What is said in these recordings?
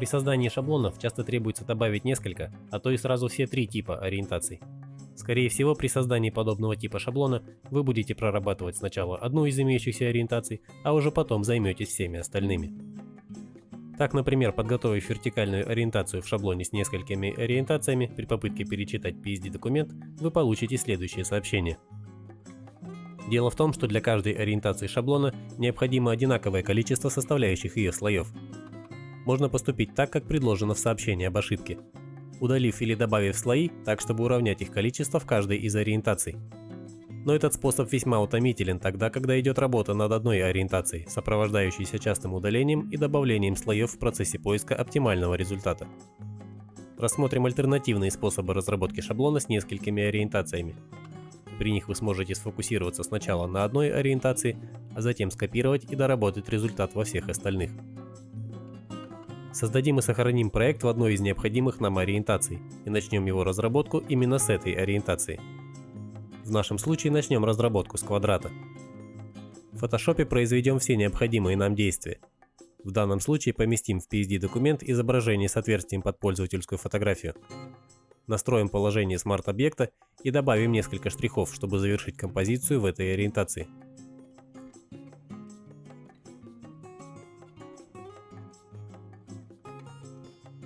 При создании шаблонов часто требуется добавить несколько, а то и сразу все три типа ориентаций. Скорее всего, при создании подобного типа шаблона вы будете прорабатывать сначала одну из имеющихся ориентаций, а уже потом займетесь всеми остальными. Так, например, подготовив вертикальную ориентацию в шаблоне с несколькими ориентациями, при попытке перечитать PSD-документ, вы получите следующее сообщение. Дело в том, что для каждой ориентации шаблона необходимо одинаковое количество составляющих ее слоев. Можно поступить так, как предложено в сообщении об ошибке, удалив или добавив слои, так чтобы уравнять их количество в каждой из ориентаций. Но этот способ весьма утомителен тогда, когда идет работа над одной ориентацией, сопровождающейся частым удалением и добавлением слоев в процессе поиска оптимального результата. Рассмотрим альтернативные способы разработки шаблона с несколькими ориентациями. При них вы сможете сфокусироваться сначала на одной ориентации, а затем скопировать и доработать результат во всех остальных. Создадим и сохраним проект в одной из необходимых нам ориентаций и начнем его разработку именно с этой ориентации. В нашем случае начнем разработку с квадрата. В Photoshop произведем все необходимые нам действия. В данном случае поместим в PSD-документ изображение с отверстием под пользовательскую фотографию. Настроим положение смарт-объекта и добавим несколько штрихов, чтобы завершить композицию в этой ориентации.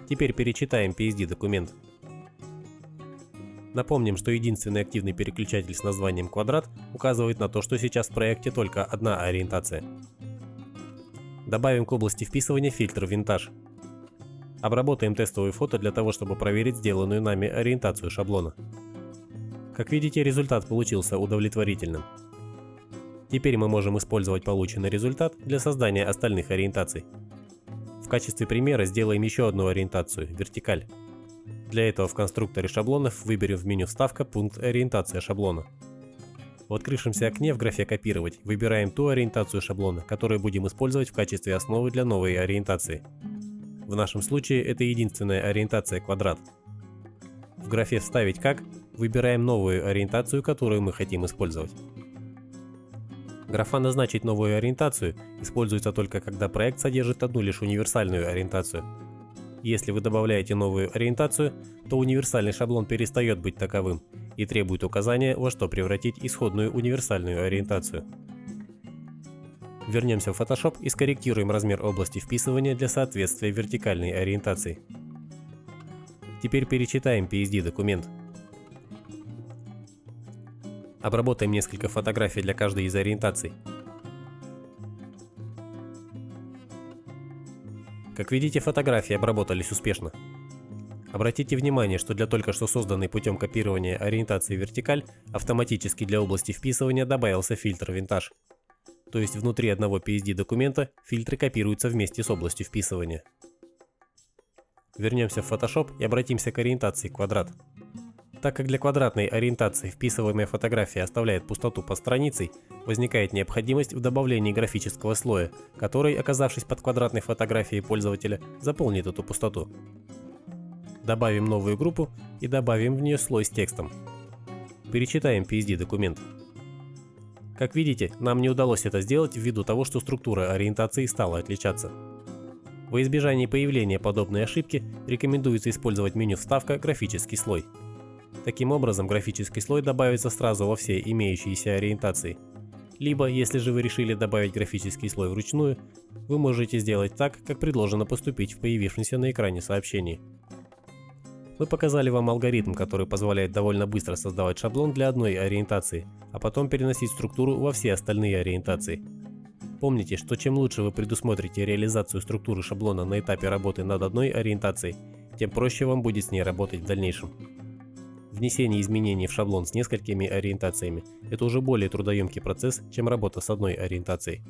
Теперь перечитаем PSD-документ. Напомним, что единственный активный переключатель с названием квадрат указывает на то, что сейчас в проекте только одна ориентация. Добавим к области вписывания фильтр винтаж. Обработаем тестовые фото для того, чтобы проверить сделанную нами ориентацию шаблона. Как видите, результат получился удовлетворительным. Теперь мы можем использовать полученный результат для создания остальных ориентаций. В качестве примера сделаем еще одну ориентацию – вертикаль. Для этого в конструкторе шаблонов выберем в меню «Вставка» пункт «Ориентация шаблона». В открывшемся окне в графе «Копировать» выбираем ту ориентацию шаблона, которую будем использовать в качестве основы для новой ориентации. В нашем случае это единственная ориентация квадрат. В графе «Вставить как» выбираем новую ориентацию, которую мы хотим использовать. Графа «Назначить новую ориентацию» используется только когда проект содержит одну лишь универсальную ориентацию. Если вы добавляете новую ориентацию, то универсальный шаблон перестает быть таковым и требует указания, во что превратить исходную универсальную ориентацию. Вернемся в Photoshop и скорректируем размер области вписывания для соответствия вертикальной ориентации. Теперь перечитаем PSD-документ. Обработаем несколько фотографий для каждой из ориентаций. Как видите, фотографии обработались успешно. Обратите внимание, что для только что созданной путем копирования ориентации вертикаль автоматически для области вписывания добавился фильтр винтаж. То есть внутри одного PSD-документа фильтры копируются вместе с областью вписывания. Вернемся в Photoshop и обратимся к ориентации квадрат. Так как для квадратной ориентации вписываемая фотография оставляет пустоту под страницей, возникает необходимость в добавлении графического слоя, который, оказавшись под квадратной фотографией пользователя, заполнит эту пустоту. Добавим новую группу и добавим в нее слой с текстом. Перечитаем PSD-документ. Как видите, нам не удалось это сделать ввиду того, что структура ориентации стала отличаться. Во избежание появления подобной ошибки рекомендуется использовать меню «Вставка» «Графический слой». Таким образом, графический слой добавится сразу во все имеющиеся ориентации. Либо, если же вы решили добавить графический слой вручную, вы можете сделать так, как предложено поступить в появившемся на экране сообщении. Мы показали вам алгоритм, который позволяет довольно быстро создавать шаблон для одной ориентации, а потом переносить структуру во все остальные ориентации. Помните, что чем лучше вы предусмотрите реализацию структуры шаблона на этапе работы над одной ориентацией, тем проще вам будет с ней работать в дальнейшем. Внесение изменений в шаблон с несколькими ориентациями – это уже более трудоемкий процесс, чем работа с одной ориентацией.